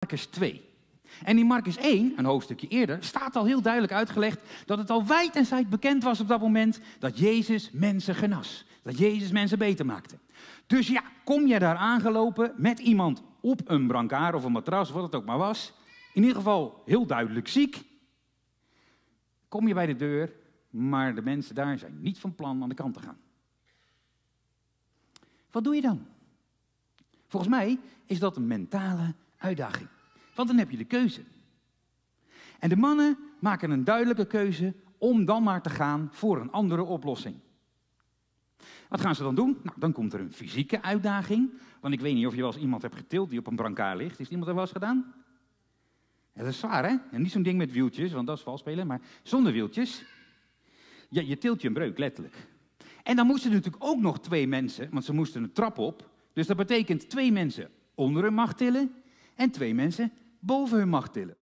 Marcus 2. En in Marcus 1, een hoofdstukje eerder, staat al heel duidelijk uitgelegd dat het al wijd en zijd bekend was op dat moment dat Jezus mensen genas. Dat Jezus mensen beter maakte. Dus ja, kom je daar aangelopen met iemand op een brancard of een matras of wat het ook maar was. In ieder geval heel duidelijk ziek. Kom je bij de deur, maar de mensen daar zijn niet van plan aan de kant te gaan. Wat doe je dan? Volgens mij is dat een mentale uitdaging. Want dan heb je de keuze. En de mannen maken een duidelijke keuze om dan maar te gaan voor een andere oplossing. Wat gaan ze dan doen? Nou, dan komt er een fysieke uitdaging. Want ik weet niet of je wel eens iemand hebt getild die op een brancard ligt. Is iemand dat wel eens gedaan? Ja, dat is zwaar, hè? En niet zo'n ding met wieltjes, want dat is vals spelen, maar zonder wieltjes. Ja, je tilt je een breuk, letterlijk. En dan moesten er natuurlijk ook nog 2 mensen, want ze moesten een trap op. Dus dat betekent 2 mensen onder hun macht tillen en 2 mensen boven hun macht tillen.